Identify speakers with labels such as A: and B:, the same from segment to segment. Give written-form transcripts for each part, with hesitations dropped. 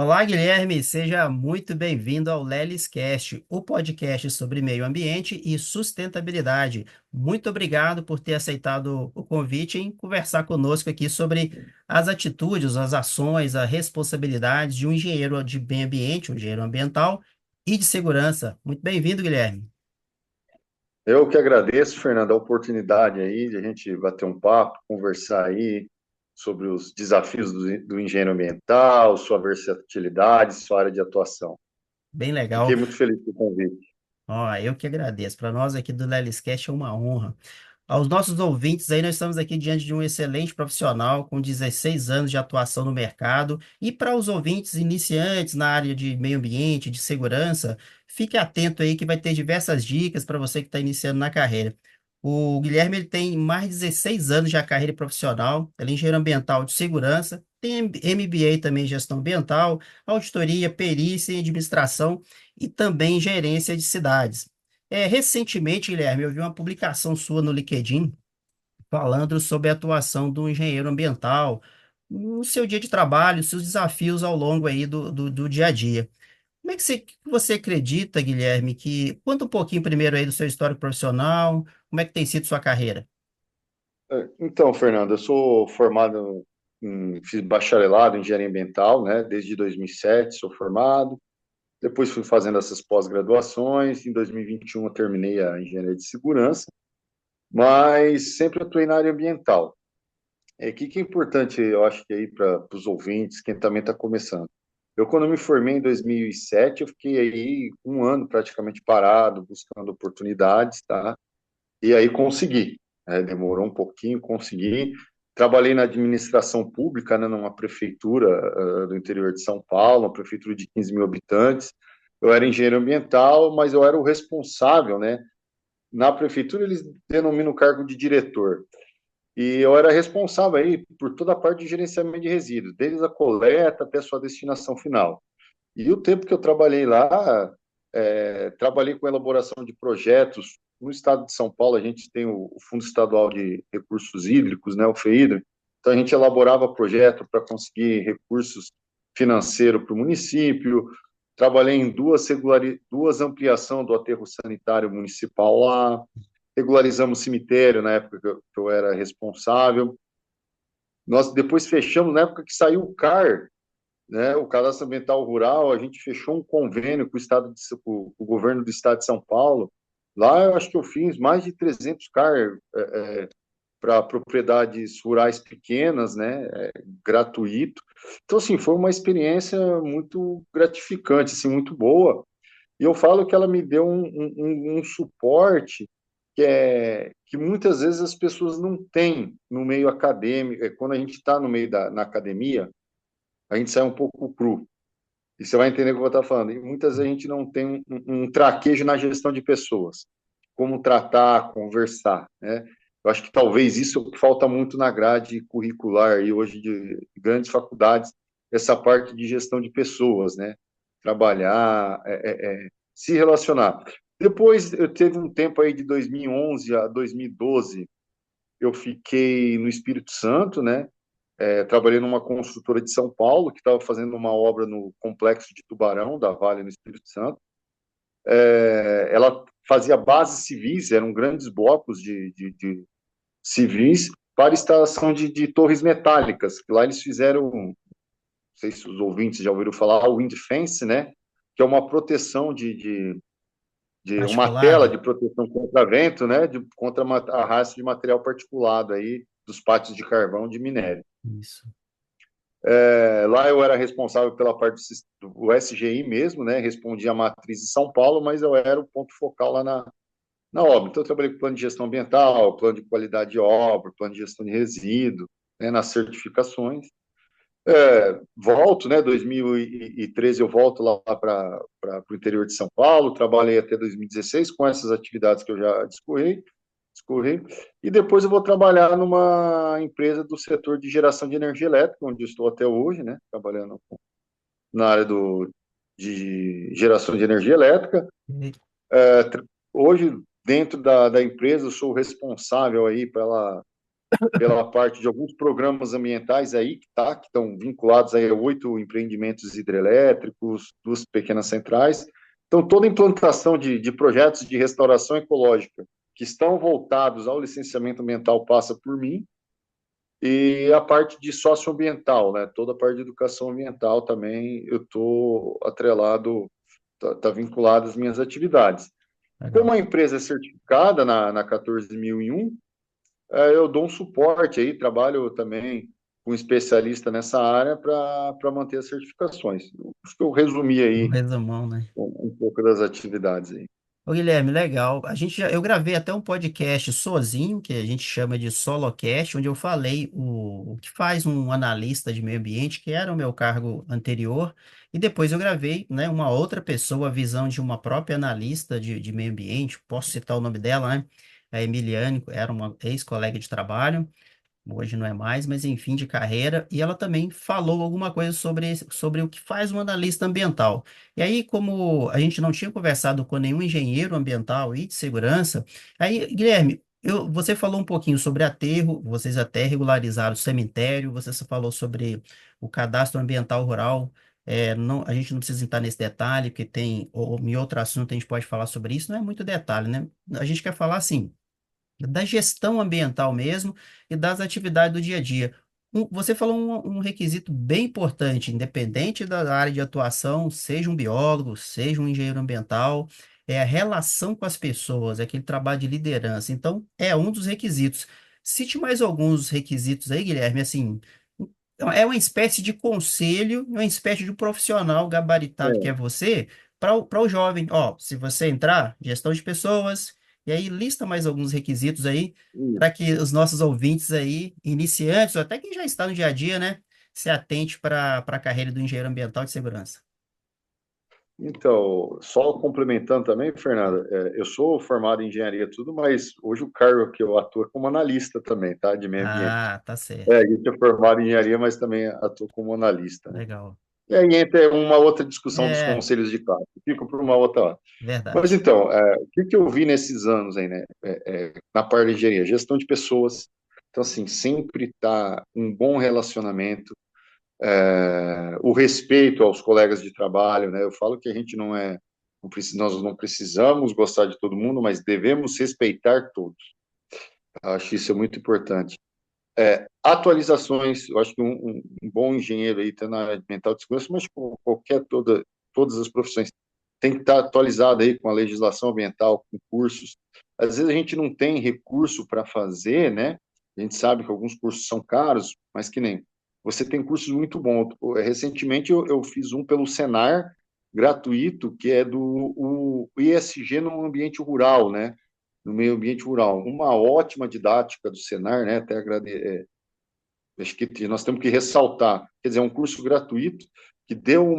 A: Olá, Guilherme, seja muito bem-vindo ao LelisCast, o podcast sobre meio ambiente e sustentabilidade. Muito obrigado por ter aceitado o convite em conversar conosco aqui sobre as atitudes, as ações, as responsabilidades de um engenheiro de meio ambiente, um engenheiro ambiental e de segurança. Muito bem-vindo, Guilherme.
B: Eu que agradeço, Fernando, a oportunidade aí de a gente bater um papo, conversar aí sobre os desafios do engenheiro ambiental, sua versatilidade, sua área de atuação.
A: Bem legal.
B: Fiquei muito feliz com o convite.
A: Ó, eu que agradeço. Para nós aqui do LelisCast é uma honra. Aos nossos ouvintes, aí nós estamos aqui diante de um excelente profissional com 16 anos de atuação no mercado. E para os ouvintes iniciantes na área de meio ambiente, de segurança, fique atento aí que vai ter diversas dicas para você que está iniciando na carreira. O Guilherme ele tem mais de 16 anos de carreira profissional, ele é engenheiro ambiental de segurança, tem MBA também em gestão ambiental, auditoria, perícia em administração e também gerência de cidades. Recentemente, Guilherme, eu vi uma publicação sua no LinkedIn falando sobre a atuação do engenheiro ambiental no seu dia de trabalho, seus desafios ao longo aí do dia a dia. Como é que você acredita, Guilherme, que... Conta um pouquinho primeiro aí do seu histórico profissional, como é que tem sido sua carreira?
B: Então, Fernando, eu sou formado fiz bacharelado em engenharia ambiental, né? Desde 2007 sou formado. Depois fui fazendo essas pós-graduações. Em 2021 eu terminei a engenharia de segurança, mas sempre atuei na área ambiental. Que é importante, eu acho que aí para os ouvintes, quem também está começando. Eu, quando me formei em 2007, eu fiquei aí um ano praticamente parado, buscando oportunidades, tá? E aí consegui, né? Demorou um pouquinho, consegui. Trabalhei na administração pública, né, numa prefeitura do interior de São Paulo, uma prefeitura de 15 mil habitantes. Eu era engenheiro ambiental, mas eu era o responsável, né? Na prefeitura, eles denominam o cargo de diretor. E eu era responsável aí por toda a parte de gerenciamento de resíduos, desde a coleta até a sua destinação final. E o tempo que eu trabalhei lá, trabalhei com elaboração de projetos. No estado de São Paulo, a gente tem o Fundo Estadual de Recursos Hídricos, né, o FEHIDRO. Então, a gente elaborava projeto para conseguir recursos financeiros para o município. Trabalhei em duas ampliações do aterro sanitário municipal lá. Regularizamos o cemitério na época que eu era responsável. Nós depois fechamos, na época que saiu o CAR, né, o Cadastro Ambiental Rural, a gente fechou um convênio com o governo do estado de São Paulo. Lá eu acho que eu fiz mais de 300 CAR para propriedades rurais pequenas, né, gratuito. Então, assim, foi uma experiência muito gratificante, assim, muito boa. E eu falo que ela me deu um suporte que muitas vezes as pessoas não têm no meio acadêmico. Quando a gente está no meio na academia, a gente sai um pouco cru. E você vai entender o que eu vou estar falando. E muitas vezes a gente não tem um traquejo na gestão de pessoas, como tratar, conversar, né? Eu acho que talvez isso falta muito na grade curricular e hoje de grandes faculdades, essa parte de gestão de pessoas, né? Trabalhar, se relacionar. Depois, eu teve um tempo aí de 2011 a 2012, eu fiquei no Espírito Santo, né? Trabalhei numa construtora de São Paulo, que estava fazendo uma obra no complexo de Tubarão, da Vale, no Espírito Santo. Ela fazia bases civis, eram grandes blocos de civis, para instalação de torres metálicas. Lá eles fizeram, não sei se os ouvintes já ouviram falar, o Wind Fence, né? Que é uma proteção de uma tela
A: Particulado?
B: de proteção contra vento, né? Contra arrasto de material particulado aí dos pátios de carvão de minério.
A: Isso.
B: Lá eu era responsável pela parte do SGI mesmo, né? Respondia a matriz de São Paulo, mas eu era o ponto focal lá na obra. Então, eu trabalhei com plano de gestão ambiental, plano de qualidade de obra, plano de gestão de resíduo, né? Nas certificações. Volto, né? 2013 eu volto lá para o interior de São Paulo, trabalhei até 2016 com essas atividades que eu já discorri, e depois eu vou trabalhar numa empresa do setor de geração de energia elétrica, onde eu estou até hoje, né? Trabalhando na área de geração de energia elétrica.
A: E-
B: Hoje, dentro da empresa, eu sou responsável aí pela pela parte de alguns programas ambientais aí que estão vinculados aí a 8 empreendimentos hidrelétricos, 2 pequenas centrais. Então, toda a implantação de projetos de restauração ecológica que estão voltados ao licenciamento ambiental passa por mim, e a parte de socioambiental, né? Toda a parte de educação ambiental também eu estou atrelado, tá vinculado às minhas atividades. Como
A: Legal.
B: a empresa é certificada na 14001, eu dou um suporte aí, trabalho também com um especialista nessa área para manter as certificações. Acho que eu resumi
A: Um
B: aí
A: resumão, né?
B: um pouco das atividades aí.
A: Ô, Guilherme, legal. Eu gravei até um podcast sozinho, que a gente chama de Solocast, onde eu falei o que faz um analista de meio ambiente, que era o meu cargo anterior, e depois eu gravei, né, uma outra pessoa, a visão de uma própria analista de meio ambiente, posso citar o nome dela, né? A Emiliane, era uma ex-colega de trabalho. Hoje não é mais, mas enfim, de carreira, e ela também falou alguma coisa sobre o que faz um analista ambiental. E aí, como a gente não tinha conversado com nenhum engenheiro ambiental e de segurança, aí, Guilherme, você falou um pouquinho sobre aterro, vocês até regularizaram o cemitério, você só falou sobre o cadastro ambiental rural. Não, a gente não precisa entrar nesse detalhe, porque ou em outro assunto a gente pode falar sobre isso, não é muito detalhe, né? A gente quer falar assim da gestão ambiental mesmo e das atividades do dia a dia. Você falou um requisito bem importante, independente da área de atuação, seja um biólogo, seja um engenheiro ambiental, é a relação com as pessoas, é aquele trabalho de liderança. Então, é um dos requisitos. Cite mais alguns requisitos aí, Guilherme, assim, é uma espécie de conselho, uma espécie de profissional gabaritado que é
B: É,
A: você, para o jovem. Ó, se você entrar, gestão de pessoas, e aí lista mais alguns requisitos aí, para que os nossos ouvintes aí, iniciantes, ou até quem já está no dia a dia, né, se atente para a carreira do engenheiro ambiental de segurança.
B: então, só complementando também, Fernanda, eu sou formado em engenharia e tudo, mas hoje o cargo que eu atuo é como analista também, tá? De meio ambiente.
A: Ah, tá certo.
B: A gente é formado em engenharia, mas também atuo como analista, né?
A: Legal.
B: E aí entra uma outra discussão dos
A: É,
B: conselhos de classe. Fica por uma outra hora. Mas
A: verdade.
B: então, o que eu vi nesses anos aí, né? Na parte de engenharia, gestão de pessoas. Então, assim, sempre está um bom relacionamento, o respeito aos colegas de trabalho, né? Eu falo que a gente nós não precisamos gostar de todo mundo, mas devemos respeitar todos. Acho isso é muito importante. Atualizações, eu acho que um bom engenheiro aí, tá na área de mental de segurança, mas com todas as profissões, tem que estar atualizado aí com a legislação ambiental, com cursos. Às vezes a gente não tem recurso para fazer, né? A gente sabe que alguns cursos são caros, mas que nem. Você tem cursos muito bons. Recentemente eu fiz um pelo Senar, gratuito, que é do o ISG no ambiente rural, né? No meio ambiente rural. Uma ótima didática do Senar, né? Até acho que nós temos que ressaltar. Quer dizer, é um curso gratuito que deu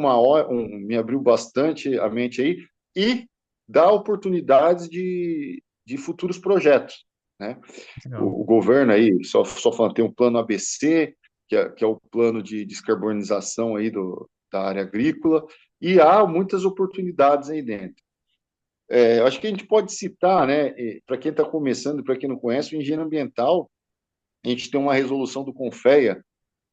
B: me abriu bastante a mente aí e dá oportunidades de futuros projetos, né?
A: Legal.
B: O governo aí, só falando, tem um plano ABC, que é o plano de descarbonização aí da área agrícola, e há muitas oportunidades aí dentro. Acho que a gente pode citar, né, para quem está começando e para quem não conhece, o engenheiro ambiental, a gente tem uma resolução do CONFEA,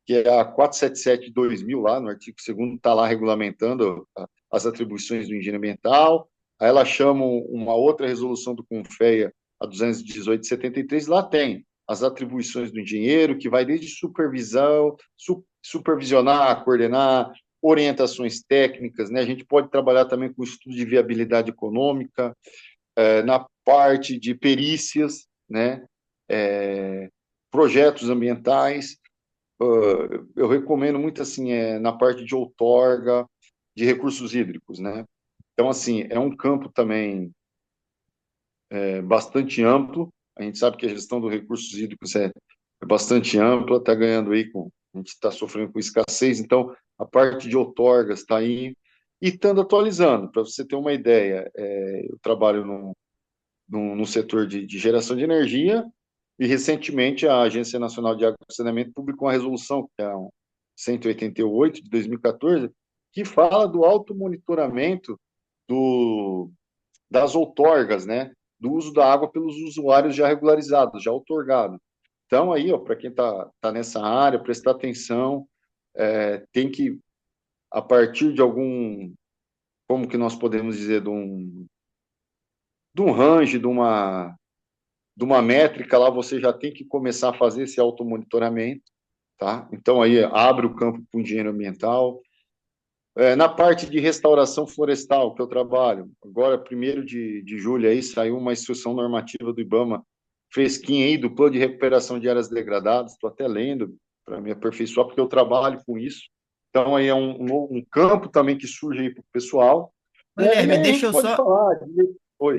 B: que é a 477 de 2000, lá no artigo 2º, está lá regulamentando as atribuições do engenheiro ambiental. Aí ela chama uma outra resolução do CONFEA, a 218 de 73, lá tem as atribuições do engenheiro, que vai desde supervisionar, coordenar, orientações técnicas, né? A gente pode trabalhar também com estudo de viabilidade econômica, na parte de perícias, né? Projetos ambientais. Eu recomendo muito assim, na parte de outorga, de recursos hídricos, né? Então, assim, é um campo também bastante amplo. A gente sabe que a gestão dos recursos hídricos é bastante ampla, está ganhando aí a gente está sofrendo com escassez, então a parte de outorgas está aí e estando atualizando. Para você ter uma ideia, eu trabalho no setor de geração de energia e recentemente a Agência Nacional de Água e Saneamento publicou uma resolução, que é um 188 de 2014, que fala do automonitoramento das outorgas, né? Do uso da água pelos usuários já regularizados, já outorgados. Então, aí, ó, para quem tá nessa área, prestar atenção, tem que, a partir de algum, como que nós podemos dizer, de um range, de uma métrica lá, você já tem que começar a fazer esse automonitoramento, tá? Então, aí, abre o campo para o engenheiro ambiental. Na parte de restauração florestal que eu trabalho, agora, 1º de julho, aí saiu uma instrução normativa do IBAMA, fresquinha aí, do plano de recuperação de áreas degradadas, estou até lendo para me aperfeiçoar, porque eu trabalho com isso. Então, aí é um campo também que surge aí para o pessoal, né? E
A: Guilherme,
B: aí a
A: deixa
B: gente
A: eu
B: pode
A: só.
B: falar. Oi.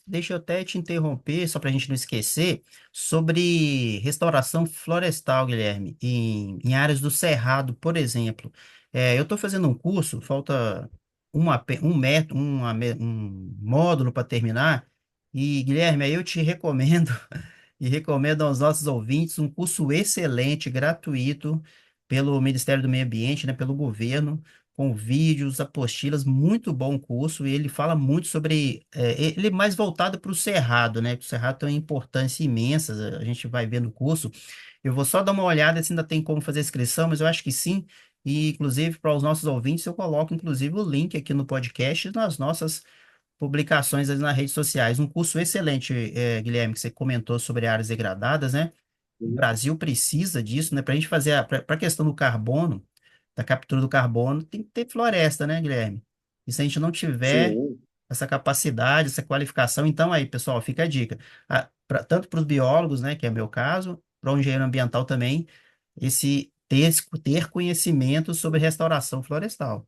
A: Deixa eu até te interromper, só para a gente não esquecer, sobre restauração florestal, Guilherme, em áreas do Cerrado, por exemplo. Eu estou fazendo um curso, falta um módulo para terminar, e, Guilherme, aí eu te recomendo e recomendo aos nossos ouvintes um curso excelente, gratuito, pelo Ministério do Meio Ambiente, né, pelo governo, com vídeos, apostilas, muito bom curso, e ele fala muito sobre, ele é mais voltado para o Cerrado, né, que o Cerrado tem uma importância imensa, a gente vai ver no curso. Eu vou só dar uma olhada se ainda tem como fazer inscrição, mas eu acho que sim, e inclusive para os nossos ouvintes eu coloco inclusive o link aqui no podcast, nas nossas publicações ali nas redes sociais. Um curso excelente, Guilherme, que você comentou sobre áreas degradadas, né? O Brasil precisa disso, né? Para a gente fazer para a questão do carbono, da captura do carbono, tem que ter floresta, né, Guilherme? E se a gente não tiver
B: Sim,
A: essa capacidade, essa qualificação, então aí, pessoal, fica a dica. Tanto para os biólogos, né, que é meu caso, para o engenheiro ambiental também, ter conhecimento sobre restauração florestal.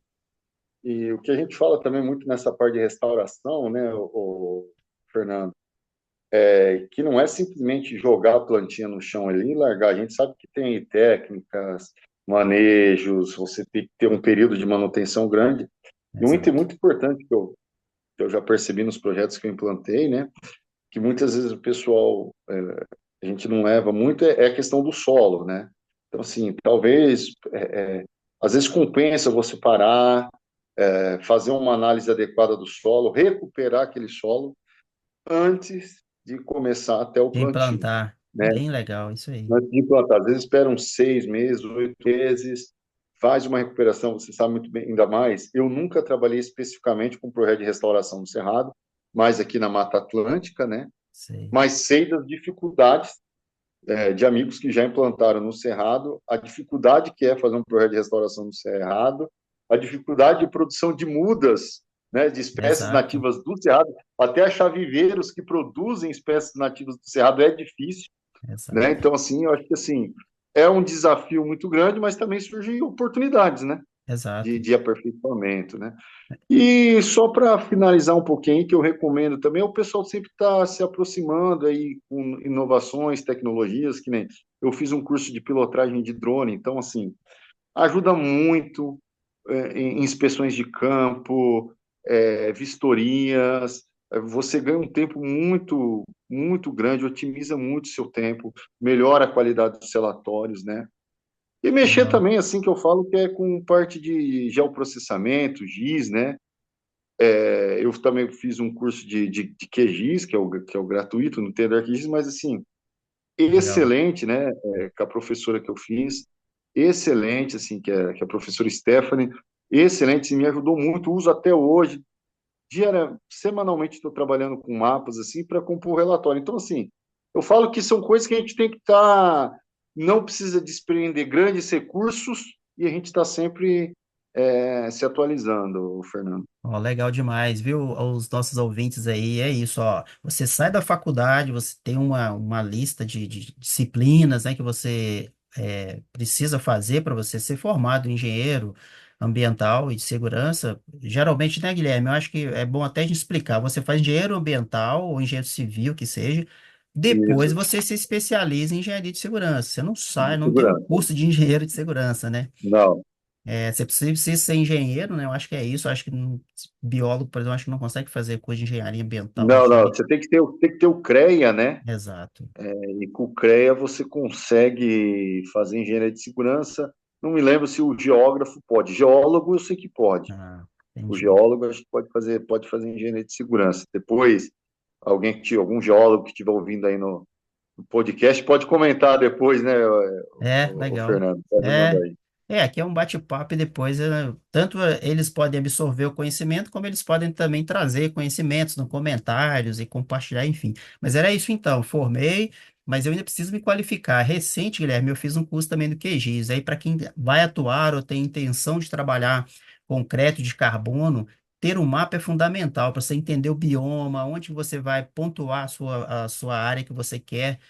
B: e o que a gente fala também muito nessa parte de restauração, né, Fernando, que não é simplesmente jogar a plantinha no chão ali e largar. A gente sabe que tem técnicas, manejos, você tem que ter um período de manutenção grande. E um item
A: Exato.
B: muito importante que eu já percebi nos projetos que eu implantei, né, que muitas vezes o pessoal, a gente não leva muito, é a questão do solo, né? Então, assim, talvez, às vezes compensa você parar, fazer uma análise adequada do solo, recuperar aquele solo antes de começar até o
A: De
B: plantio,
A: implantar.
B: né?
A: Bem legal, isso aí.
B: Antes de plantar, às vezes espera uns 6 meses, 8 meses, faz uma recuperação, você sabe muito bem, ainda mais. Eu nunca trabalhei especificamente com projeto de restauração do Cerrado, mas aqui na Mata Atlântica, né?
A: Sei.
B: Mas sei das dificuldades de amigos que já implantaram no Cerrado, a dificuldade que é fazer um projeto de restauração no Cerrado, a dificuldade de produção de mudas, né, de espécies
A: Exato,
B: nativas do Cerrado, até achar viveiros que produzem espécies nativas do Cerrado é difícil, né?
A: exato,
B: Então, assim, eu acho que assim é um desafio muito grande, mas também surgem oportunidades, né, de,
A: exato.
B: de aperfeiçoamento, né? E só para finalizar um pouquinho, que eu recomendo também, o pessoal sempre está se aproximando aí com inovações, tecnologias, que nem eu fiz um curso de pilotagem de drone, então, assim, ajuda muito em inspeções de campo, vistorias, você ganha um tempo muito, muito grande, otimiza muito o seu tempo, melhora a qualidade dos relatórios, né? E mexer
A: Legal.
B: também, assim, que eu falo que é com parte de geoprocessamento, GIS, né? Eu também fiz um curso de QGIS, que é o gratuito, no Tender QGIS, mas assim,
A: Legal.
B: excelente, né? Com a professora que eu fiz, excelente, assim, que é a professora Stephanie, excelente, assim, me ajudou muito, uso até hoje, semanalmente estou trabalhando com mapas, assim, para compor o relatório. Então, assim, eu falo que são coisas que a gente tem que estar, não precisa desprender grandes recursos e a gente está sempre se atualizando, Fernando.
A: Ó, legal demais, viu? Os nossos ouvintes aí, é isso, ó. Você sai da faculdade, você tem uma lista de disciplinas, né, que você precisa fazer para você ser formado em engenheiro ambiental e de segurança. Geralmente, né, Guilherme? Eu acho que é bom até a gente explicar. Você faz engenheiro ambiental ou engenheiro civil, que seja. Depois
B: Isso,
A: você se especializa em engenharia de segurança. Você não sai,
B: de
A: não tem um
B: segurança.
A: curso de engenheiro de segurança, né?
B: Não,
A: Você precisa ser engenheiro, né? Eu acho que é isso. Eu acho que biólogo, por exemplo, eu acho que não consegue fazer curso de engenharia ambiental,
B: não, não.
A: engenharia.
B: Você tem que ter o CREA, né?
A: Exato.
B: E com o CREA você consegue fazer engenharia de segurança. Não me lembro se o geógrafo pode. Geólogo eu sei que pode.
A: Ah,
B: O
A: entendi.
B: geólogo acho que pode fazer engenharia de segurança. Depois, algum geólogo que estiver ouvindo aí no podcast. Pode comentar depois, né, o
A: Legal.
B: Fernando? Pode mandar
A: É,
B: aí.
A: aqui é um bate-papo e depois tanto eles podem absorver o conhecimento, como eles podem também trazer conhecimentos no comentários e compartilhar, enfim. Mas era isso então, formei, mas eu ainda preciso me qualificar. Recente, Guilherme, eu fiz um curso também do QGIS. Aí, para quem vai atuar ou tem intenção de trabalhar com crédito de carbono, ter um mapa é fundamental para você entender o bioma, onde você vai pontuar a sua área que você quer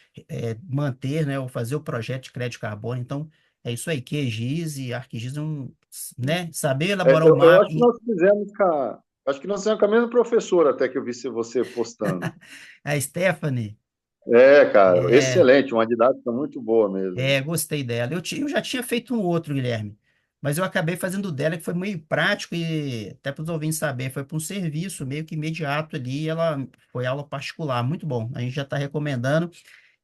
A: manter, né, ou fazer o projeto de crédito de carbono. Então, é isso aí, QGIS e ArcGIS, né? Saber elaborar o
B: Eu
A: mapa.
B: acho que nós fizemos acho que nós fizemos com a mesma professora até que eu vi você postando.
A: A Stephanie,
B: É, cara,
A: é,
B: excelente, uma didática muito boa mesmo.
A: gostei dela. Eu já tinha feito um outro, Guilherme, mas eu acabei fazendo o dela, que foi meio prático e até para os ouvintes saber, foi para um serviço meio que imediato ali. Ela foi aula particular, muito bom. A gente já está recomendando.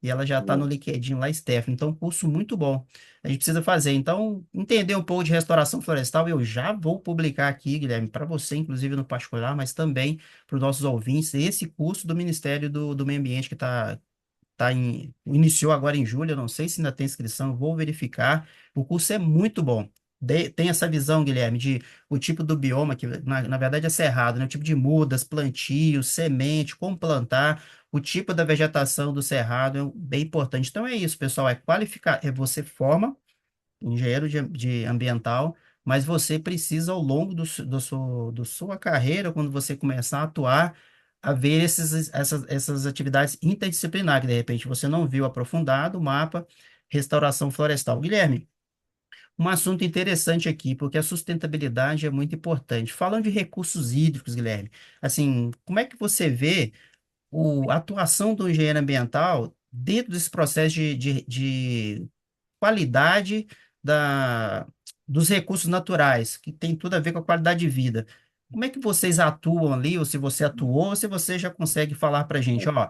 A: E ela já está no
B: Né?
A: LinkedIn lá, Steph. Então, curso muito bom. A gente precisa fazer. Então, entender um pouco de restauração florestal, eu já vou publicar aqui, Guilherme, para você, inclusive no particular, mas também para os nossos ouvintes, esse curso do Ministério do Meio Ambiente que iniciou agora em julho. Eu não sei se ainda tem inscrição, eu vou verificar. O curso é muito bom. Tem essa visão, Guilherme, de o tipo do bioma, que na verdade é cerrado, né? O tipo de mudas, plantio, semente, como plantar, o tipo da vegetação do cerrado é bem importante. Então é isso, pessoal, é qualificar, você forma engenheiro de ambiental, mas você precisa, ao longo do sua carreira, quando você começar a atuar, a ver essas atividades interdisciplinares, que de repente você não viu aprofundado o mapa, restauração florestal. Guilherme, um assunto interessante aqui, porque a sustentabilidade é muito importante. Falando de recursos hídricos, Guilherme, assim, como é que você vê a atuação do engenheiro ambiental dentro desse processo de qualidade da, dos recursos naturais, que tem tudo a ver com a qualidade de vida? Como é que vocês atuam ali, ou se você atuou, ou se você já consegue falar para a gente, ó,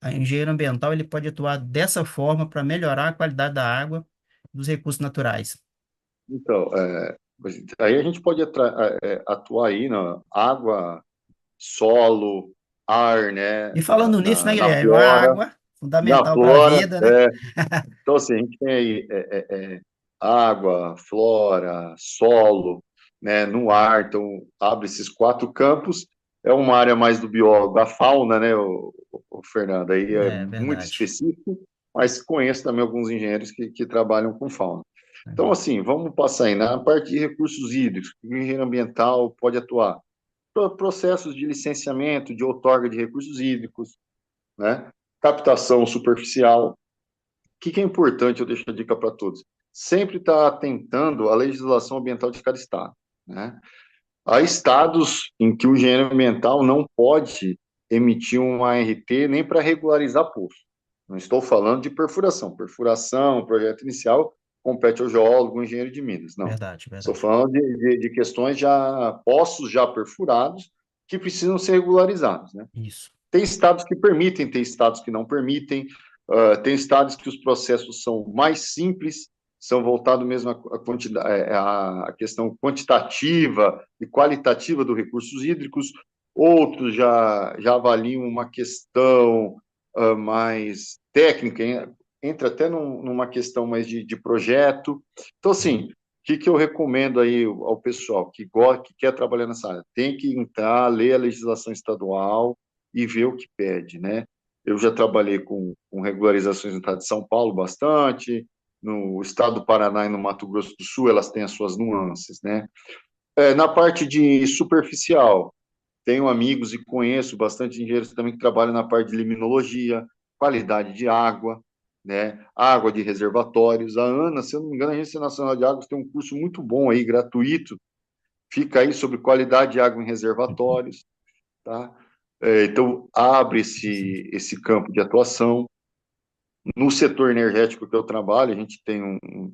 A: a engenheiro ambiental ele pode atuar dessa forma para melhorar a qualidade da água dos recursos naturais.
B: Então, aí a gente pode atuar aí na água, solo, ar, né,
A: E falando nisso, né,
B: na
A: Guilherme, a
B: flora,
A: água,
B: na
A: fundamental para a
B: flora,
A: vida, né?
B: então, assim, a gente tem aí água, flora, solo, né, no ar, então abre esses quatro campos, é uma área mais do biólogo, da fauna, né, o Fernando, aí é
A: É
B: muito
A: verdade.
B: específico, mas conheço também alguns engenheiros que trabalham com fauna. Então,
A: Legal.
B: assim, vamos passar aí na parte de recursos hídricos, o engenheiro ambiental pode atuar. Processos de licenciamento, de outorga de recursos hídricos, né, captação superficial, que é importante, eu deixo a dica para todos, sempre estar atentando à legislação ambiental de cada estado, né? Há estados em que o engenheiro ambiental não pode emitir um ART nem para regularizar poço. Não estou falando de perfuração. Perfuração, projeto inicial, compete ao geólogo, ao engenheiro de minas. Não.
A: Verdade,
B: Estou
A: verdade.
B: falando de questões já, poços já perfurados, que precisam ser regularizados, né?
A: Isso.
B: Tem estados que permitem, tem estados que não permitem, tem estados que os processos são mais simples, são voltados mesmo à quantidade, à questão quantitativa e qualitativa dos recursos hídricos, outros já avaliam uma questão mais técnica, entra até numa questão mais de projeto. Então, assim, o que eu recomendo aí ao pessoal que quer trabalhar nessa área? Tem que entrar, ler a legislação estadual, e ver o que pede, né? Eu já trabalhei com regularizações no estado de São Paulo bastante, no estado do Paraná e no Mato Grosso do Sul, elas têm as suas nuances, né? Na parte de superficial, tenho amigos e conheço bastante engenheiros também que trabalham na parte de liminologia, qualidade de água, né? Água de reservatórios. A ANA, se eu não me engano, a Agência Nacional de Águas tem um curso muito bom aí, gratuito, fica aí sobre qualidade de água em reservatórios, tá? Então, abre
A: Interessante.
B: esse campo de atuação. No setor energético que eu trabalho, a gente tem um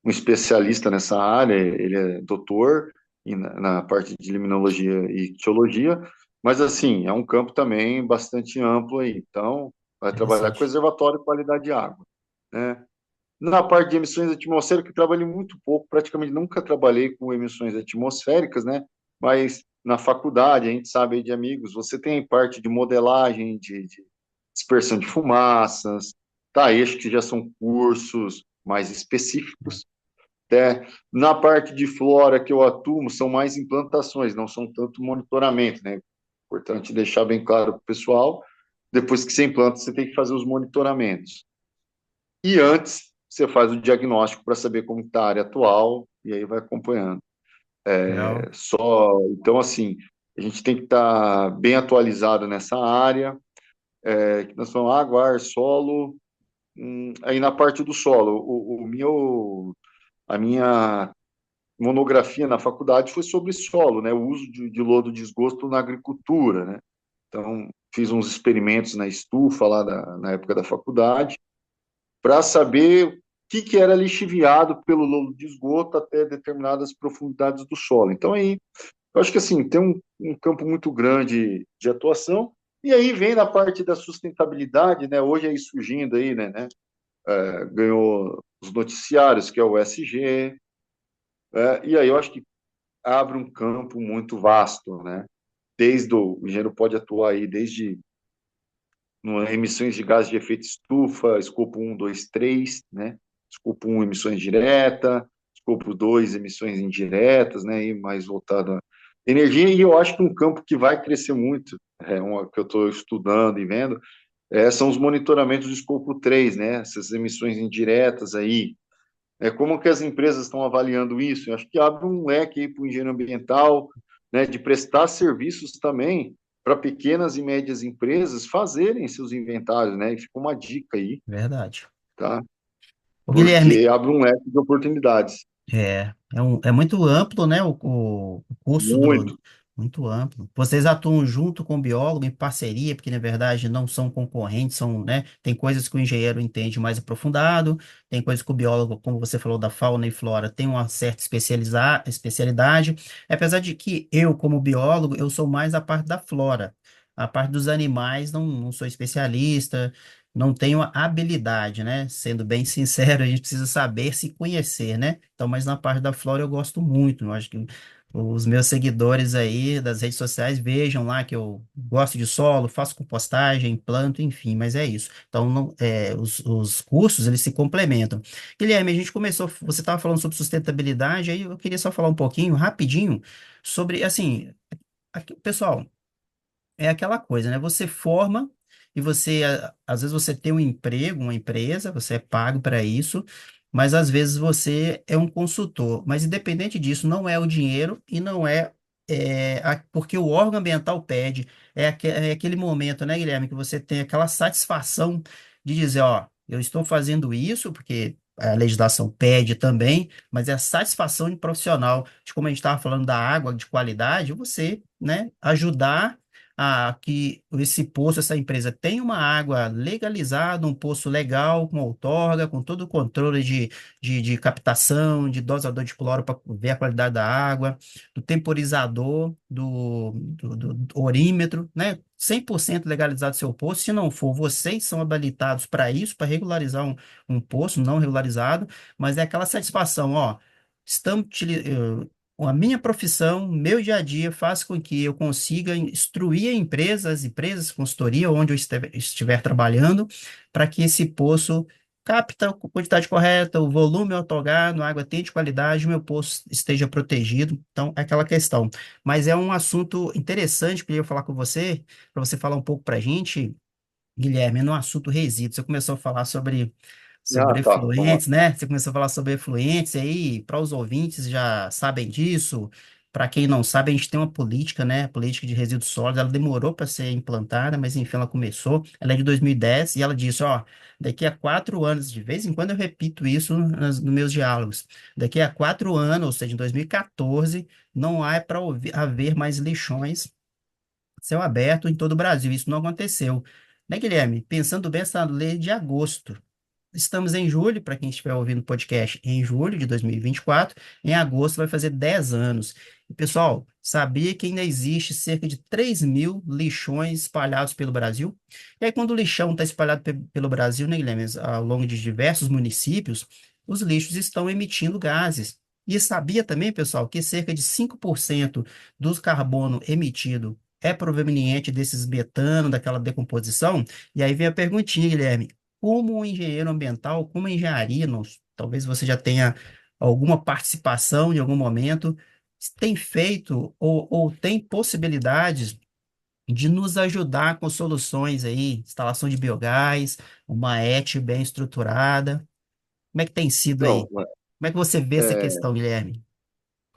B: especialista nessa área, ele é doutor na parte de limnologia e teologia, mas, assim, é um campo também bastante amplo aí. Então, vai trabalhar com
A: Interessante.
B: reservatório e qualidade de água, né? Na parte de emissões atmosféricas, eu trabalhei muito pouco, praticamente nunca trabalhei com emissões atmosféricas, né? Mas na faculdade, a gente sabe aí de amigos, você tem parte de modelagem, de dispersão de fumaças, Tá, aí acho que já são cursos mais específicos. Né? Na parte de flora que eu atuo, são mais implantações, não são tanto monitoramento, né? Importante deixar bem claro para o pessoal. Depois que você implanta, você tem que fazer os monitoramentos. E antes, você faz o diagnóstico para saber como está a área atual, e aí vai acompanhando.
A: Legal.
B: Então, assim, a gente tem que estar bem atualizado nessa área, que nós falamos água, ar, solo. Aí na parte do solo, a minha monografia na faculdade foi sobre solo, né? O uso de lodo de esgosto na agricultura, né? Então, fiz uns experimentos na estufa lá na época da faculdade, para saber o que era lixiviado pelo lodo de esgoto até determinadas profundidades do solo. Então, aí, eu acho que assim, tem um campo muito grande de atuação, e aí vem na parte da sustentabilidade, né? Hoje aí surgindo aí, né? Ganhou os noticiários, que é o SG, e aí eu acho que abre um campo muito vasto, né? Desde o engenheiro pode atuar aí desde emissões de gases de efeito estufa, escopo 1, 2, 3, né? Escopo 1, emissões diretas, escopo 2, emissões indiretas, né? E mais voltado à energia, e eu acho que um campo que vai crescer muito, que eu estou estudando e vendo, são os monitoramentos do escopo 3, né? Essas emissões indiretas aí, como que as empresas estão avaliando isso? Eu acho que abre um leque para o engenheiro ambiental, né, de prestar serviços também para pequenas e médias empresas fazerem seus inventários, né? E fica uma dica aí,
A: Verdade.
B: tá?
A: Ô, Guilherme,
B: Porque abre um leque de oportunidades.
A: é muito amplo, né, o curso do...
B: Muito.
A: Muito amplo. Vocês atuam junto com o biólogo em parceria, porque na verdade não são concorrentes, são, né, tem coisas que o engenheiro entende mais aprofundado, tem coisas que o biólogo, como você falou da fauna e flora, tem uma certa especialidade, apesar de que eu, como biólogo, eu sou mais a parte da flora. A parte dos animais não sou especialista, não tenho a habilidade, né? Sendo bem sincero, a gente precisa saber se conhecer, né? Então, mas na parte da flora eu gosto muito. Eu acho que os meus seguidores aí das redes sociais vejam lá que eu gosto de solo, faço compostagem, planto, enfim, mas é isso. Então, os cursos, eles se complementam. Guilherme, a gente começou, você estava falando sobre sustentabilidade, aí eu queria só falar um pouquinho, rapidinho, sobre, assim, pessoal, é aquela coisa, né? Você forma e você, às vezes você tem um emprego, uma empresa, você é pago para isso, mas às vezes você é um consultor. Mas independente disso, não é o dinheiro e não é, porque o órgão ambiental pede. É aquele momento, né, Guilherme, que você tem aquela satisfação de dizer, ó, eu estou fazendo isso porque a legislação pede também, mas é a satisfação de profissional, de como a gente estava falando da água de qualidade, você, né, ajudar que esse poço, essa empresa tenha uma água legalizada, um poço legal, com outorga, com todo o controle de captação, de dosador de cloro para ver a qualidade da água, do temporizador, do orímetro, né? 100% legalizado seu poço. Se não for, vocês são habilitados para isso, para regularizar um poço não regularizado, mas é aquela satisfação, ó. Estamos, a minha profissão, meu dia a dia, faz com que eu consiga instruir empresas, consultoria, onde eu estiver trabalhando, para que esse poço capta a quantidade correta, o volume outorgado, a água tenha de qualidade, o meu poço esteja protegido. Então, é aquela questão. Mas é um assunto interessante que eu queria falar com você, para você falar um pouco para a gente, Guilherme, no assunto resíduos. Você começou a falar
B: Ah,
A: sobre
B: tá. Vamos lá.
A: efluentes, né? Você começou a falar sobre efluentes, e aí, para os ouvintes já sabem disso. Para quem não sabe, a gente tem uma política, né? A política de resíduos sólidos, ela demorou para ser implantada, mas enfim, ela começou. Ela é de 2010 e 10 e ela disse, ó, daqui a 4 anos, de vez em quando eu repito isso nos meus diálogos, daqui a 4 anos, ou seja, em 2014, não há para haver mais lixões céu aberto em todo o Brasil. Isso não aconteceu. Né, Guilherme? Pensando bem, essa lei de agosto. Estamos em julho, para quem estiver ouvindo o podcast, em julho de 2024. Em agosto vai fazer 10 anos. E, pessoal, sabia que ainda existe cerca de 3.000 lixões espalhados pelo Brasil? E aí, quando o lixão está espalhado pelo Brasil, né, Guilherme, ao longo de diversos municípios, os lixos estão emitindo gases. E sabia também, pessoal, que cerca de 5% do carbono emitido é proveniente desses metano, daquela decomposição? E aí vem a perguntinha, Guilherme. como um engenheiro ambiental, como engenharia, talvez você já tenha alguma participação em algum momento, tem feito ou tem possibilidades de nos ajudar com soluções aí, instalação de biogás, uma ET bem estruturada. Como é que tem sido aí?
B: Então,
A: Como é que você vê essa
B: é,
A: questão, Guilherme?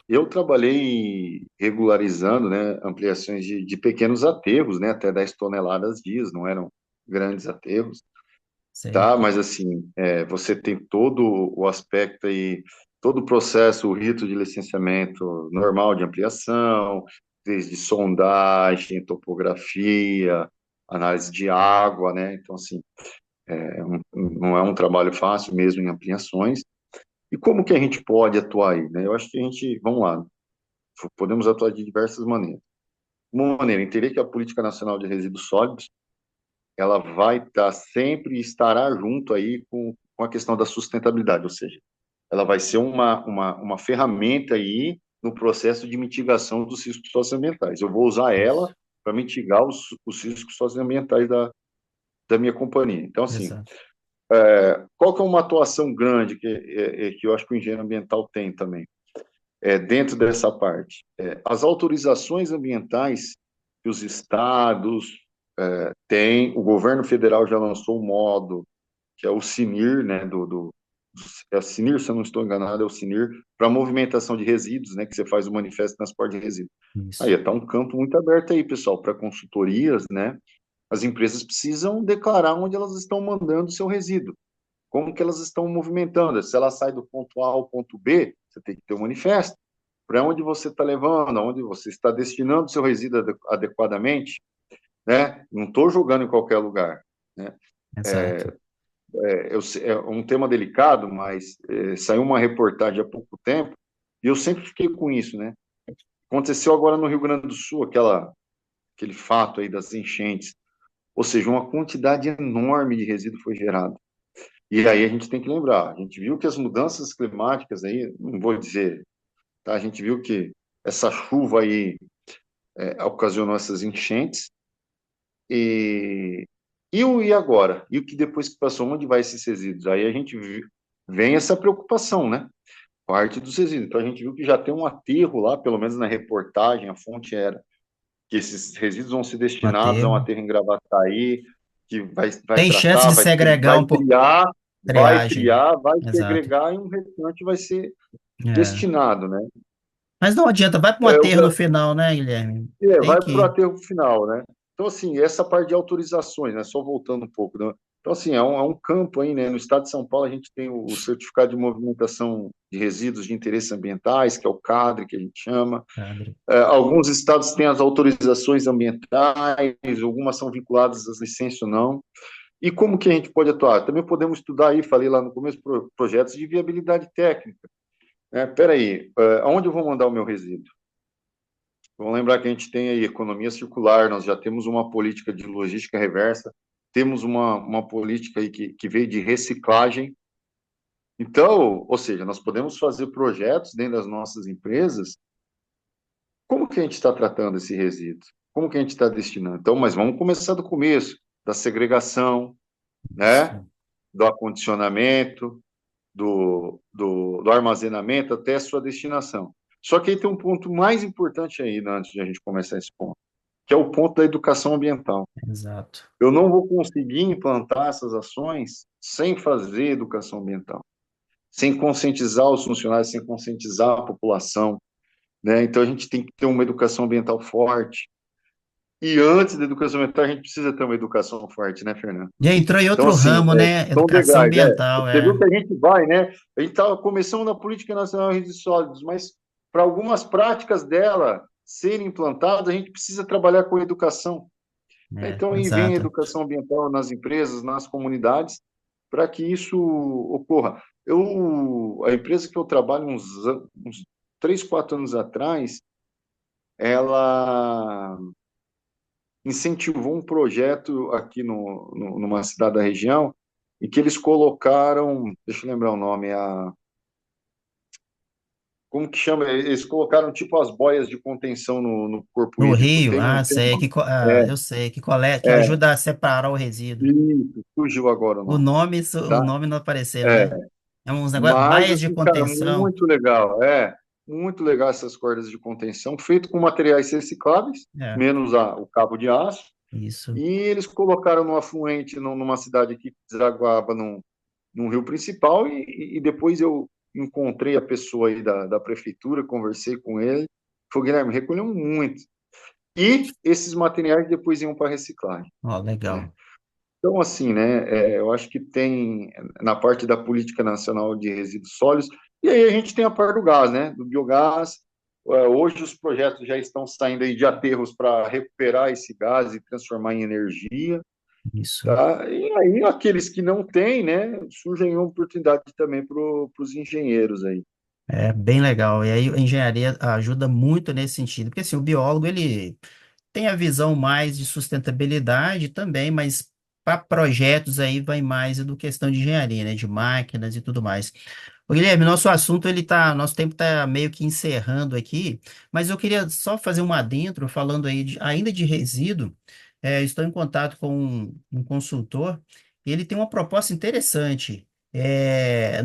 B: eu trabalhei regularizando, né, ampliações de pequenos aterros, né, até 10 toneladas dias, não eram grandes aterros, tá?
A: Certo,
B: Mas assim, você tem todo o aspecto aí, todo o processo, o rito de licenciamento normal de ampliação, desde sondagem, topografia, análise de água, né? Então, assim, não é um trabalho fácil mesmo em ampliações. E como que a gente pode atuar aí, né? Eu acho que a gente, vamos lá, podemos atuar de diversas maneiras. Uma maneira, entender que a Política Nacional de Resíduos Sólidos, ela vai estar sempre, estará junto aí com a questão da sustentabilidade, ou seja, ela vai ser uma ferramenta aí no processo de mitigação dos riscos socioambientais. Eu vou usar ela
A: isso,
B: para mitigar os riscos socioambientais da minha companhia. Então, assim,
A: exato.
B: qual que é uma atuação grande que eu acho que o engenheiro ambiental tem também? Dentro dessa parte. As autorizações ambientais que os estados têm, o governo federal já lançou um modo, que é o CINIR, né, é o CINIR, se eu não estou enganado, é o CINIR, para movimentação de resíduos, né, que você faz o manifesto de transporte de resíduos. Aí
A: Isso,
B: está um campo muito aberto aí, pessoal, para consultorias, né? As empresas precisam declarar onde elas estão mandando o seu resíduo, como que elas estão movimentando. Se ela sai do ponto A ao ponto B, você tem que ter um manifesto para onde você está levando, aonde você está destinando o seu resíduo adequadamente, né? Não estou jogando em qualquer lugar, né?
A: exato.
B: É um tema delicado, mas saiu uma reportagem há pouco tempo e eu sempre fiquei com isso, né? Aconteceu agora no Rio Grande do Sul, aquele fato aí das enchentes, ou seja, uma quantidade enorme de resíduo foi gerada. E aí a gente tem que lembrar, a gente viu que as mudanças climáticas aí, não vou dizer, tá? A gente viu que essa chuva aí ocasionou essas enchentes. E, e agora? E o que depois que passou, onde vai esses resíduos? Aí a gente vem essa preocupação, né? Parte dos resíduos. Então a gente viu que já tem um aterro lá, pelo menos na reportagem, a fonte era que esses resíduos vão ser
A: Um
B: destinados a um
A: aterro.
B: aterro em Gravataí, que vai
A: Tem chance
B: tratar,
A: de segregar um pouco.
B: vai
A: Triagem.
B: triar, vai
A: Exato.
B: segregar e um restante vai ser
A: É.
B: destinado, né?
A: Mas não adianta, vai para um
B: É,
A: aterro no final, né, Guilherme? Tem
B: vai para o
A: que.
B: aterro final, né? Então, assim, essa parte de autorizações, né? Só voltando um pouco, né? Então, assim, é um campo aí, né? No estado de São Paulo, a gente tem o certificado de movimentação de resíduos de interesses ambientais, que é o CADRE, que a gente chama.
A: Padre.
B: Alguns estados têm as autorizações ambientais, algumas são vinculadas às licenças ou não. E como que a gente pode atuar? Também podemos estudar aí, falei lá no começo, projetos de viabilidade técnica. Peraí, aonde eu vou mandar o meu resíduo? Vamos lembrar que a gente tem aí economia circular, nós já temos uma política de logística reversa, temos uma política aí que veio de reciclagem. Então, ou seja, nós podemos fazer projetos dentro das nossas empresas. Como que a gente está tratando esse resíduo? Como que a gente está destinando? Então, mas vamos começar do começo, da segregação, né?
A: Isso.
B: Do acondicionamento, do armazenamento até a sua destinação. Só que aí tem um ponto mais importante aí, né, antes de a gente começar esse ponto, que é o ponto da educação ambiental.
A: Exato.
B: Eu não vou conseguir implantar essas ações sem fazer educação ambiental, sem conscientizar os funcionários, sem conscientizar a população, né? Então a gente tem que ter uma educação ambiental forte. E antes da educação ambiental, a gente precisa ter uma educação forte, né, Fernando?
A: Já entrou em
B: Então,
A: outro
B: assim,
A: ramo, né?
B: são
A: Educação
B: legais,
A: ambiental,
B: Você viu
A: é.
B: que a gente vai, né? A gente estava começando na Política Nacional de Resíduos Sólidos, mas para algumas práticas dela serem implantadas, a gente precisa trabalhar com educação. Então, aí vem a
A: Exato.
B: educação ambiental nas empresas, nas comunidades, para que isso ocorra. A empresa que eu trabalho uns 3, 4 anos atrás, ela incentivou um projeto aqui numa cidade da região, e que eles colocaram, deixa eu lembrar o nome, como que chama? Eles colocaram tipo as boias de contenção no corpo
A: No
B: hídrico.
A: rio,
B: Tem
A: sei, eu sei, que coleta, que
B: é,
A: ajuda a separar o resíduo.
B: isso, fugiu agora o nome,
A: O
B: tá?
A: nome não apareceu,
B: É,
A: né? É uns negócios,
B: mas
A: baias de
B: assim, cara,
A: contenção.
B: muito legal essas cordas de contenção, feito com materiais recicláveis,
A: É,
B: menos o cabo de aço,
A: isso.
B: e eles colocaram no afluente numa cidade aqui que desaguava num rio principal, e depois eu encontrei a pessoa aí da prefeitura, conversei com ele, falou, Guilherme, recolheu muito. E esses materiais depois iam para reciclagem,
A: Ó,
B: né?
A: legal.
B: Então, assim, né, eu acho que tem na parte da Política Nacional de Resíduos Sólidos, e aí a gente tem a parte do gás, né, do biogás. Hoje os projetos já estão saindo aí de aterros para recuperar esse gás e transformar em energia,
A: Isso.
B: tá? E aí aqueles que não têm, né, surgem uma oportunidade também para os engenheiros aí.
A: É bem legal. E aí a engenharia ajuda muito nesse sentido, porque assim, o biólogo ele tem a visão mais de sustentabilidade também, mas para projetos aí vai mais do questão de engenharia, né, de máquinas e tudo mais. Ô, Guilherme, nosso tempo está meio que encerrando aqui, mas eu queria só fazer um adentro falando aí ainda de resíduo. Estou em contato com um consultor e ele tem uma proposta interessante.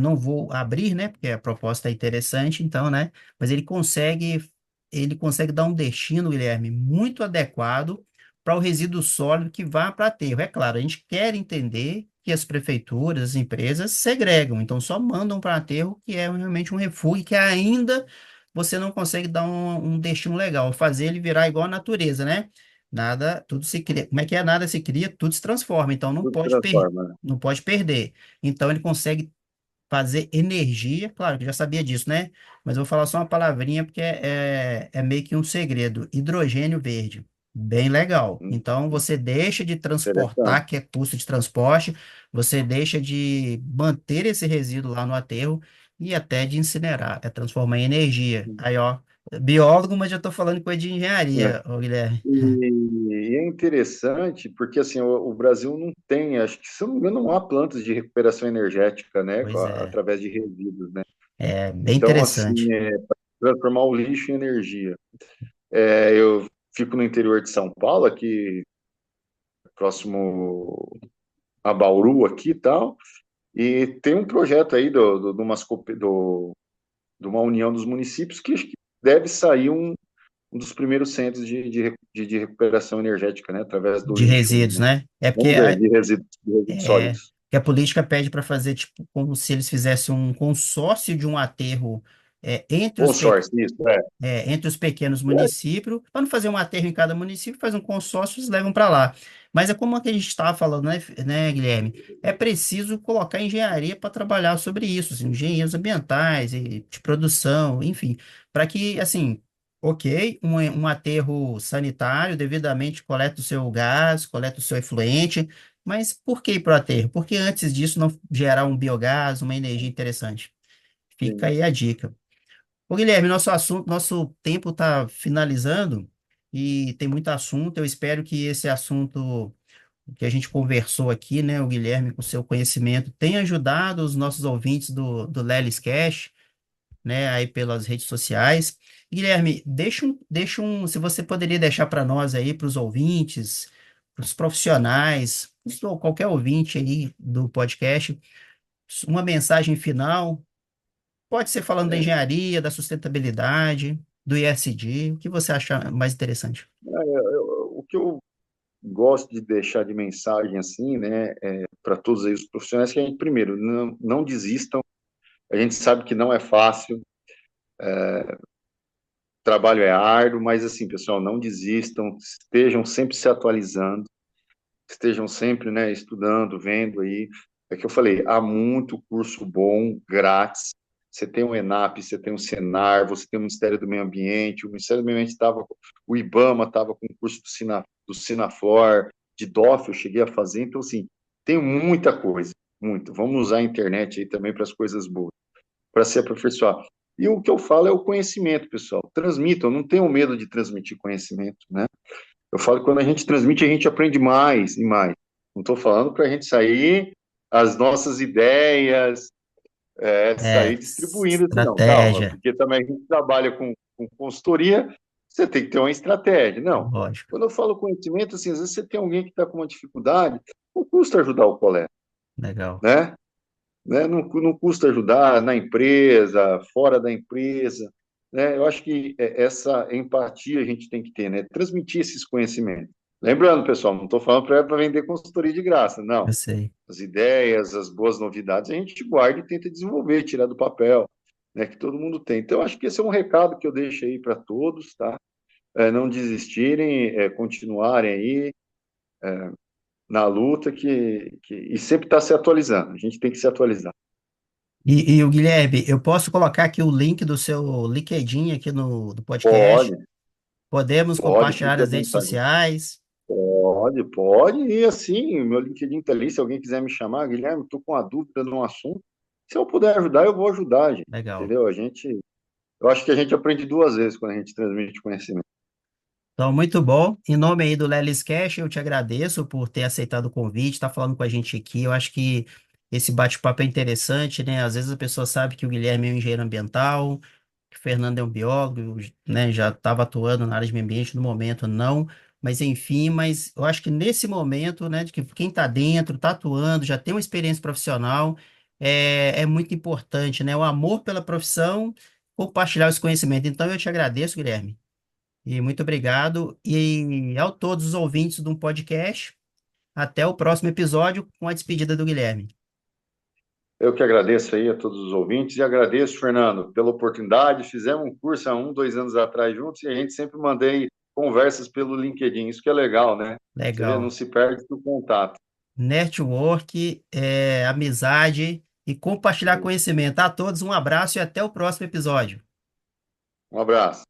A: Não vou abrir, né, porque a proposta é interessante, então, né, mas ele consegue dar um destino, Guilherme, muito adequado para o resíduo sólido que vá para aterro. É claro, a gente quer entender que as prefeituras, as empresas segregam, então só mandam para aterro que é realmente um refúgio que ainda você não consegue dar um destino legal, fazer ele virar igual à natureza, né? Nada, tudo se cria. Como é que é? Nada se cria, tudo se transforma. Então não
B: Tudo
A: pode
B: transforma, né?
A: não pode perder. Então ele consegue fazer energia, claro que eu já sabia disso, né? Mas eu vou falar só uma palavrinha porque é meio que um segredo. Hidrogênio verde. Bem legal.
B: Hum,
A: Então você deixa de
B: Interessante.
A: transportar, que é custo de transporte, você deixa de manter esse resíduo lá no aterro e até de incinerar, é transformar em energia. Aí, ó, biólogo, mas já estou falando coisa de
B: É.
A: engenharia, ô Guilherme.
B: E é interessante porque assim o Brasil não tem, acho que se eu não me engano, não há plantas de recuperação energética, né,
A: Pois é,
B: através de resíduos, né?
A: é bem
B: Então, assim,
A: interessante.
B: transformar o lixo em energia. Eu fico no interior de São Paulo, aqui próximo a Bauru, aqui e tal, e tem um projeto aí de uma união dos municípios que acho que deve sair um dos primeiros centros de recuperação energética, né, através do
A: De
B: lixo aí,
A: resíduos,
B: né?
A: né? É porque
B: Vamos ver, de resíduos
A: É,
B: sólidos.
A: que a política pede para fazer tipo como se eles fizessem um consórcio de um aterro é, entre os, pe-
B: Consórcio, isso, é.
A: entre os pequenos
B: É,
A: municípios, para não fazer um aterro em cada município, faz um consórcio e eles levam para lá. Mas é como a que a gente estava falando, né, Guilherme? É preciso colocar engenharia para trabalhar sobre isso, assim, engenheiros ambientais e de produção, enfim, para que, assim, ok, um aterro sanitário devidamente coleta o seu gás, coleta o seu efluente, mas por que ir para o aterro? Porque antes disso não gerar um biogás, uma energia interessante. Fica
B: sim,
A: aí a dica. Ô, Guilherme, nosso tempo está finalizando e tem muito assunto. Eu espero que esse assunto que a gente conversou aqui, né, o Guilherme, com seu conhecimento, tenha ajudado os nossos ouvintes do Lelis Cash, né, aí pelas redes sociais. Guilherme, se você poderia deixar para nós aí, para os ouvintes, para os profissionais, ou qualquer ouvinte aí do podcast, uma mensagem final. Pode ser falando da
B: é.
A: engenharia, da sustentabilidade, do ESG, o que você acha mais interessante?
B: O que eu gosto de deixar de mensagem assim, né, para todos aí os profissionais, que a gente, primeiro, não desistam. A gente sabe que não é fácil, o trabalho é árduo, mas assim, pessoal, não desistam, estejam sempre se atualizando, estejam sempre, né, estudando, vendo aí. É que eu falei, há muito curso bom, grátis. Você tem o ENAP, você tem o Senar, você tem o Ministério do Meio Ambiente, o Ministério do Meio Ambiente estava, o IBAMA estava com o curso do Sinafor, de DOF, eu cheguei a fazer, então assim, tem muita coisa, muito. Vamos usar a internet aí também para as coisas boas, para se aperfeiçoar. E o que eu falo é o conhecimento, pessoal. Transmitam, não tenham medo de transmitir conhecimento, né? Eu falo que quando a gente transmite, a gente aprende mais e mais. Não estou falando para a gente sair as nossas ideias, sair distribuindo assim, não, calma,
A: Estratégia,
B: porque também a gente trabalha com consultoria, você tem que ter uma estratégia. Não,
A: lógico,
B: quando eu falo conhecimento, assim, às vezes você tem alguém que está com uma dificuldade, não custa ajudar o colega,
A: legal.
B: né? Não custa ajudar na empresa, fora da empresa, né? Eu acho que essa empatia a gente tem que ter, né? Transmitir esses conhecimentos. Lembrando, pessoal, não estou falando para vender consultoria de graça, não.
A: Eu sei.
B: As ideias, as boas novidades, a gente guarda e tenta desenvolver, tirar do papel, né? Que todo mundo tem. Então, eu acho que esse é um recado que eu deixo aí para todos, tá? Não desistirem, continuarem aí na luta e sempre estar se atualizando. A gente tem que se atualizar.
A: E o Guilherme, eu posso colocar aqui o link do seu LinkedIn aqui do podcast?
B: Pode,
A: Podemos
B: pode,
A: compartilhar
B: fique à
A: nas redes
B: vontade.
A: sociais?
B: Pode, e assim, meu LinkedIn tá ali, se alguém quiser me chamar, Guilherme, estou com uma dúvida num assunto. Se eu puder ajudar, eu vou ajudar, gente.
A: Legal.
B: Entendeu? Eu acho que a gente aprende duas vezes quando a gente transmite conhecimento.
A: Então, muito bom. Em nome aí do Lelis Cash, eu te agradeço por ter aceitado o convite, estar falando com a gente aqui. Eu acho que esse bate-papo é interessante, né? Às vezes a pessoa sabe que o Guilherme é um engenheiro ambiental, que o Fernando é um biólogo, né? Já estava atuando na área de meio ambiente no momento, não. Mas enfim, mas eu acho que nesse momento, né, de que quem está dentro, está atuando, já tem uma experiência profissional, é muito importante, né? O amor pela profissão, compartilhar esse conhecimento. Então, eu te agradeço, Guilherme. E muito obrigado. E a todos os ouvintes de um podcast, até o próximo episódio com a despedida do Guilherme.
B: Eu que agradeço aí a todos os ouvintes e agradeço, Fernando, pela oportunidade. Fizemos um curso há 2 anos atrás juntos e a gente sempre mandei conversas pelo LinkedIn. Isso que é legal, né? Você vê, não
A: Legal.
B: se perde o contato.
A: Network, amizade e compartilhar conhecimento. A todos um abraço e até o próximo episódio.
B: Um abraço.